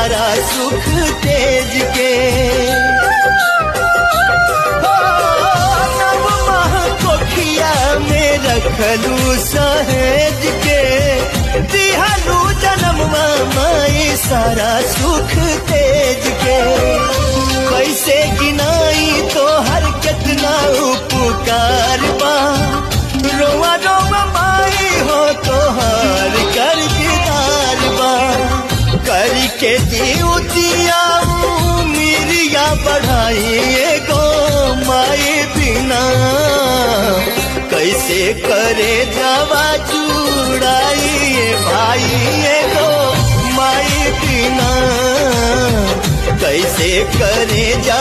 सारा सुख तेज के। नव माह कोखिया में रखलू सहेज के, दिहलू जन्म माई सारा सुख तेज के। कैसे गिनाई तो हर कितना उपकार बा, रोवा रोवा माई हो तो हर कर दीदार बा। करके जीवतिया मिरिया बढ़ाई गो माई बिना, कैसे करे जावा जुड़ाई भाई गो माई बिना, कैसे करे जा